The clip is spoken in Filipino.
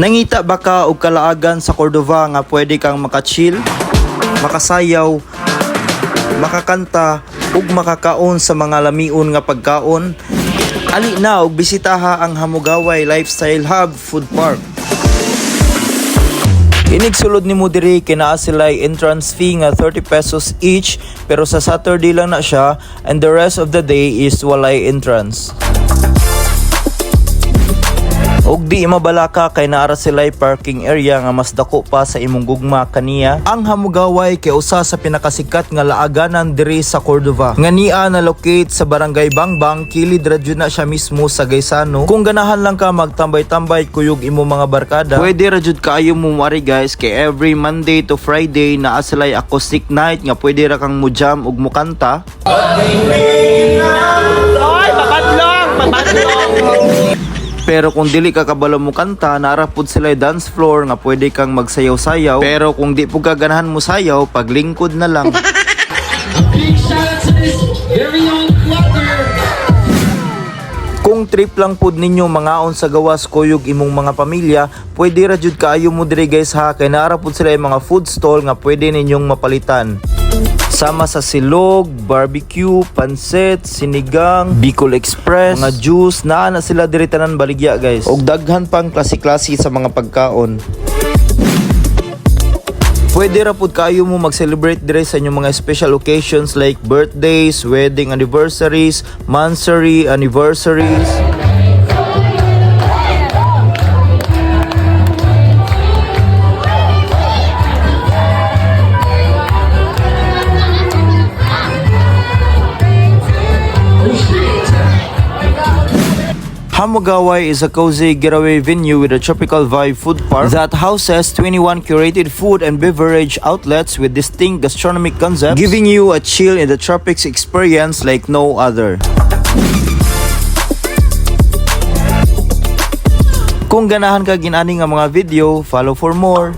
Nangita ba ka og kalaagan sa Cordova nga pwede kang makachill, makasayaw, makakanta ug makakaon sa mga lamion nga pagkaon? Ali na og bisitaha ang Hamugaway Lifestyle Hub Food Park. Inig sulod ni mo diri kinaa sila'y entrance fee nga 30 pesos each, pero sa Saturday lang na siya and the rest of the day is walay entrance. Og di mabalaka kay naara sila'y parking area nga mas dako pa sa imong gugma kaniya. Ang Hamugaway kay usa sa pinakasikat nga laaganan diri sa Cordova. Nga niya na locate sa Barangay Bangbang, kilid ra jud na siya mismo sa Gaisano. Kung ganahan lang ka magtambay-tambay kuyog imo mga barkada, pwede ra jud kaayo mo mari guys, kay every Monday to Friday naa sila'y acoustic night nga pwede ra kang mo-jam ug mukanta. Ay, papadlong! Pero kung dili ka kabalo mo kanta, narapod sila dance floor nga pwede kang magsayaw-sayaw. Pero kung di po gaganahan mo sayaw, paglingkod na lang. Kung trip lang pud ninyo mangaon sa gawas kuyog imong mga pamilya, pwede ra jud kaayo mo diri guys ha, kay narapod sila mga food stall nga pwede ninyong mapalitan. Sama sa silog, barbecue, pansit, sinigang, Bicol Express, mga juice, naa na sila diri tanan baligya guys. Og daghan pang klase-klase sa mga pagkaon. Pwede ra pud kayo mo mag-celebrate dire sa inyong mga special occasions like birthdays, wedding anniversaries, monthsary anniversaries. Hamugaway is a cozy getaway venue with a tropical vibe food park that houses 21 curated food and beverage outlets with distinct gastronomic concepts, giving you a chill in the tropics experience like no other. Kung ganahan ka ginani nga mga video, follow for more.